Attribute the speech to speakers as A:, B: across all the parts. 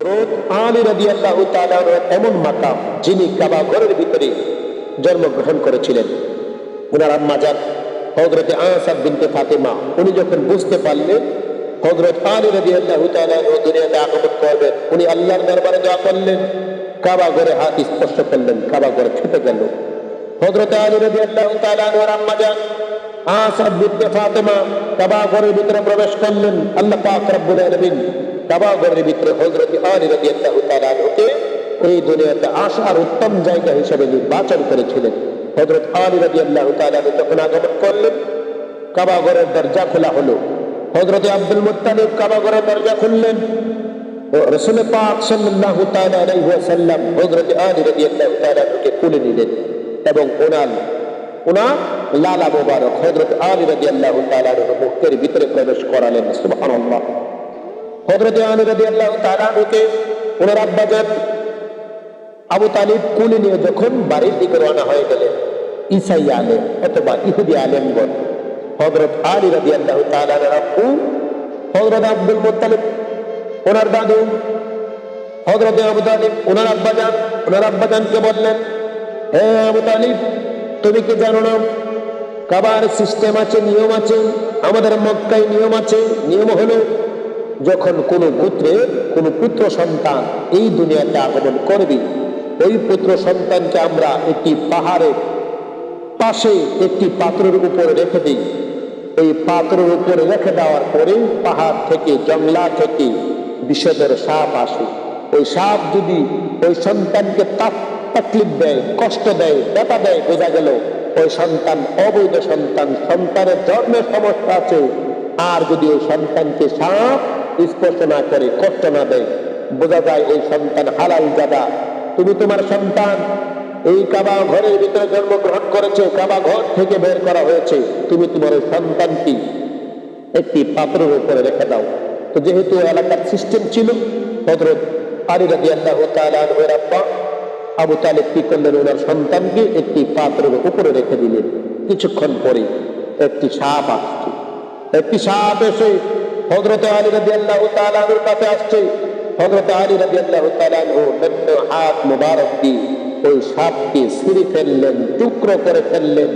A: হযরত আলী রাদিয়াল্লাহু তাআলা এমন মাকাম, যিনি কাবা ঘরের ভিতরে জন্মগ্রহণ করেছিলেন। ওনার আম্মা জান হযরত আয়েশা বিনতে ফাতেমা, উনি যখন বুঝতে পারলেন হযরত আলী রাদিয়াল্লাহু তাআলা দুনিয়াতে আগমন করবেন, উনি আল্লাহর দরবারে দোয়া করলেন, কাবা ঘরে হাত স্পর্শ করলেন, কাবা ঘর ছুটে গেল। হযরত আলী রাদিয়াল্লাহু তাআলা ওনার আম্মা জান আয়েশা বিনতে ফাতেমা কাবা ঘরের ভিতরে প্রবেশ করলেন। আল্লাহ পাক রব্বুল আলামিন কাবা ঘরের ভিতরে হযরত আলী রাদিয়াল্লাহু তাআলা কে এই দুনিয়াতে আসার উত্তম জায়গা হিসেবে নির্বাচন করেছিলেন। হযরত আলী রাদিয়াল্লাহু তাআলা যখন আগমন করলেন, কাবা ঘরের দরজা খোলা হলো। হযরত আব্দুল মুত্তালিব কাবা ঘরের দরজা খুললেন। রাসূল পাক সাল্লাল্লাহু তাআলা আলাইহি ওয়াসাল্লাম হযরত আলী রাদিয়াল্লাহু তাআলা কে কোলে নিলেন এবং ওনার লালা মুবারক হযরত আলী রাদিয়াল্লাহু তাআলার মুখের ভিতরে প্রবেশ করালেন। সুবহানাল্লাহ। হযরত আলী রাদিয়াল্লাহু তাআলা কে ওনার আব্বা জান আবু তালিব কোলে নিয়ে যখন বাড়ির দিকে রওনা হয়ে গেলেন, ঈসাই আলেম অথবা ইহুদি আলেমগণ হযরত আলী রাদিয়াল্লাহু তাআলার আব্বু হযরত আব্দুল মুত্তালিব, ওনার দাদু হযরত আবু তালিব ওনার আব্বা জানকে বললেন, হে আবু তালিব, তুমি কি জানো না কাবার সিস্টেম আছে, নিয়ম আছে, আমাদের মক্কায় নিয়ম আছে। নিয়ম হলো যখন কোন গোত্রের কোন পুত্র সন্তান এই দুনিয়াতে আগমন করবে, ওই পুত্র সন্তানকে আমরা একটি পাহাড়ের পাশে একটি পাত্রের উপরে রেখে দিই। এই পাত্রের উপরে রেখে দেওয়ার পরে পাহাড় থেকে, জঙ্গলা থেকে বিষধর সাপ আসে। ওই সাপ যদি ওই সন্তানকে তাকলিফ দেয়, কষ্ট দেয়, ব্যথা দেয়, বোঝা গেল ওই সন্তান অবৈধ সন্তান, সন্তানের জন্মের সমস্যা আছে। আর যদি ওই সন্তানকে সাপ স্পর্শ না করে, কষ্ট না দেয়, বোঝা যায় ওই সন্তান হালাল জাদা। তুমি তোমার সন্তান এই কাবা ঘরের ভিতরে জন্মগ্রহণ করেছে, কাবা ঘর থেকে বের করা হয়েছে, তুমি তোমার ওই সন্তানটি একটি পাত্রের উপরে রেখে দাও। তো যেহেতু এলাকার সিস্টেম ছিল, হযরত আলী রাদিয়াল্লাহু তাআলা এর আব্বা আবু তালিব কি করলেন, ওনার সন্তানকে একটি পাত্রের উপরে রেখে দিলেন। কিছুক্ষণ পরে একটি সাপ আসছে। একটি সাপ এসে হযরত আলী রাদিয়াল্লাহু তাআলা এর কাছে আসছে। হযরত আলী রাদিয়াল্লাহু তাআলা হাত মুবারক দিয়ে ওই সাপকে ছিঁড়ে ফেললেন, টুকরো করে ফেললেন।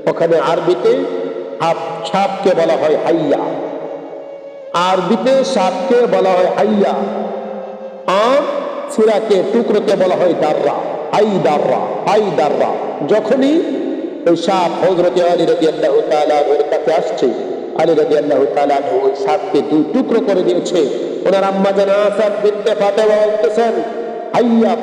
A: ওখানে আরবিতে সাপকে বলা হয় হাইয়া, আরবিতে সাপকে বলা হয় হাইয়া, আর ছিঁড়াকে টুকরোকে বলা হয় দাররা, হাইদাররা। যখনই ওই সাপ হযরত আলী রাদিয়াল্লাহু তাআলা এর কাছে আসছে, আলী রাদিয়াল্লাহু তাআলা ওই সাপকে দুই টুকরো করে দিয়েছে। ওনার আম্মা জান আয়েশা বিনতে ফাতেমা বলতেছেন, হাইয়া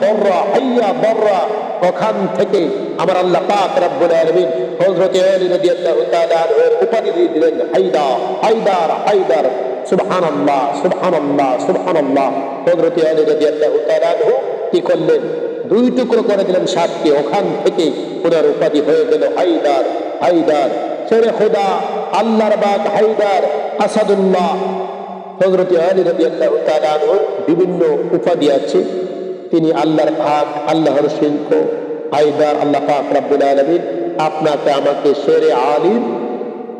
A: বররা। ওখান থেকে আমার আল্লাহ পাক রব্বুল আলামিন হযরত আলী রাদিয়াল্লাহু তাআলা এর উপাধি দিয়ে দিলেন হায়দার। সুবহানাল্লাহ। হযরত আলী রাদিয়াল্লাহু তাআলা কি করলেন, দুই টুকরো করে দিলেন সাপকে। ওখান থেকে ওনার উপাধি হয়ে গেল হায়দার, শেরে খোদা, আল্লাহর বাগ হায়দার, আসাদুল্লাহ। হযরত আলী রাদিয়াল্লাহু তাআলা বিভিন্ন উপাধি আছে। তিনি আল্লাহর ভাগ, আল্লাহর শিল্প, হায়দার। আল্লাহ পাক রব্বুল আলামিন আপনাকে আমাকে শেরে আলীর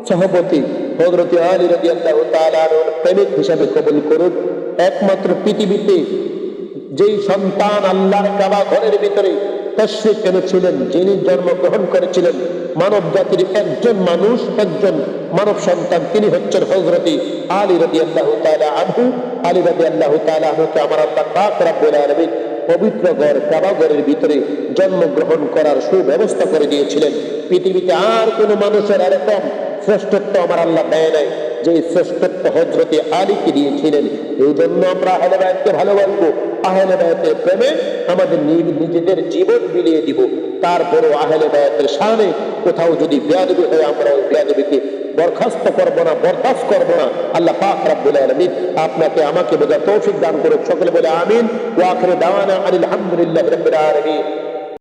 A: সহপতি হযরত আলী রাদিয়াল্লাহু তাআলার প্রেমিক হিসাবে কবুল করুন। একমাত্র পৃথিবীতে যেই সন্তান আল্লাহর কাবা ঘরের ভিতরে তাশরীফ এনেছিলেন, যিনি জন্মগ্রহণ করেছিলেন, মানব জাতির একজন মানব সন্তান, তিনি হচ্ছেন হযরত আলী রাদিয়াল্লাহু তাআলা আনহু। আলী রাদিয়াল্লাহু তাআলা আনহুকে আমার আল্লাহ পাক রব্বুল আলামিন পবিত্র ঘর কাবা ঘরের ভিতরে জন্মগ্রহণ করার সুব্যবস্থা করে দিয়েছিলেন। পৃথিবীতে আর কোনো মানুষের এরকম শ্রেষ্ঠত্ব আমার আল্লাহ দেয় নাই যে শ্রেষ্ঠত্ব হযরত আলীকে দিয়েছিলেন। এই জন্য আমরা আহলে বায়তকে ভালোবাসবো, আহলে বায়তের প্রেমে আমাদের নিজেদের জীবন বিলিয়ে দিব। তারপরও আহলে বায়তের শানে কোথাও যদি বেয়াদবি হয়, আমরা ওই বেয়াদবিকে বরখাস্ত করব না, বরদাস্ত করব না। আল্লাহ পাক রব্বুল আলামিন আপনাকে আমাকে বোঝার তৌফিক দান করে। সকলে বলে আমিন। ওয়া আখিরু দাওয়ানা আলহামদুলিল্লাহি রাব্বিল আলামিন।